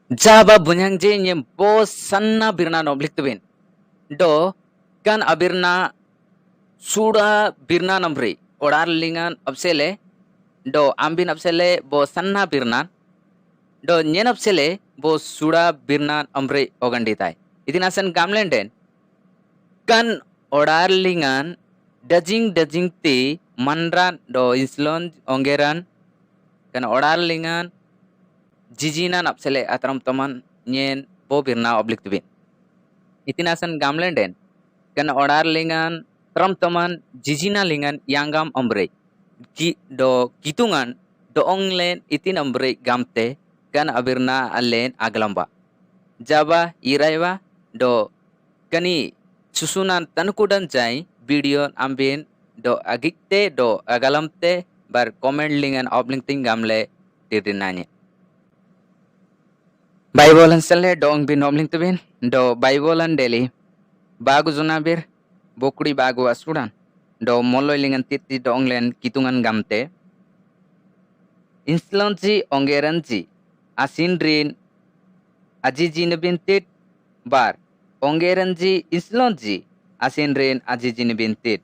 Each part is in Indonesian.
Jaba bunyang je nyem bo sanna birna noblik tubin. Do kan abirna suda birna namri. Odar lingan absele do ambin absele bo sanna birna do nyen absele bo suda birna amri oganditai. Itinasan gamlenden kan odar lingan dajing ti manran do inslon ongeran kan odar lingan jijina napsele atram taman nyen bo birna oblik tubin. Itinasan gamlenden kan odar lingan tram taman jijina lingan yangam ambre ki do kitungan do onglen itin ambre gamte kan abirna allen aglamba jaba iraiwa do kani susunan tankudan jai video ambien do agikte do agalamte bar comment lingan obling ting gamle didinanye Baibolan sale dong bin obling tubin do Baibolan daily bagu zunabir bokuri bagu asuran do moloy lingan titi do onglen kitungan gamte inslonji ongeranji asinrin ajijin bintit bar ongeranji inslonji asinrin ajijin bintit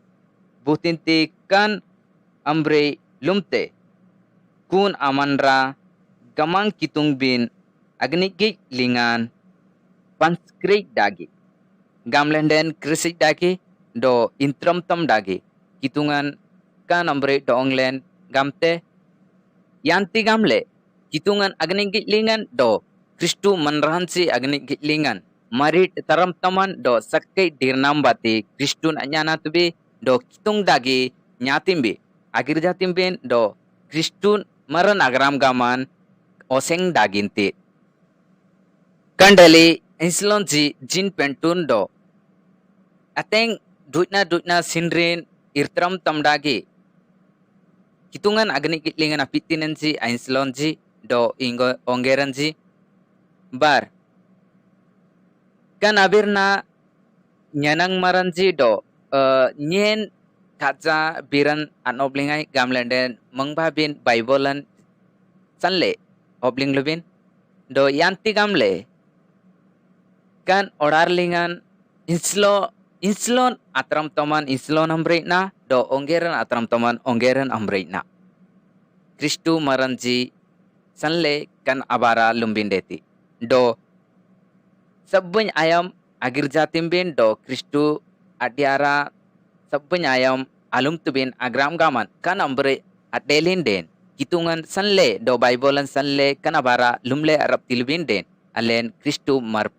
butinti kan ambre lumte kun amanra gamang kitung bin agnigik lingan panskrik dagi gamlenden krisik dagi do intram tam dagi kitungan kan ambre do onglen gamte yanti gamle kitungan agnigik lingan do Kristu manransi agnigik lingan marit taram taman do sakkai dirnam bati Kristun anyana tubi do kitung dagi nyatimbi agir jatimbin do Kristun maran agram gaman oseng daginti kandali inslonji jin pentun do ateng duitna sinrin irtram tamdagi kitungan agni kitlingan apitinenji ainslonji do ingo ongeranji bar kan abirna nyanang maranji do nyen kaja biran anoblingai gamlenden mangbabin Baibolan sanle obling lubin do yanti gamle kan orarlingan inslon atram toman inslon amreina do ongeran atram toman ongeran amreina Kristu maranji sanle kan abara lumbindeti do sabbun ayam agir jatimbin do Kristu adiara sabbun ayam alum tubin agram gaman kan ambre adelin den kitungan sanle do Baibolan sanle kan abara lumle arab tilbin den alen Kristu mar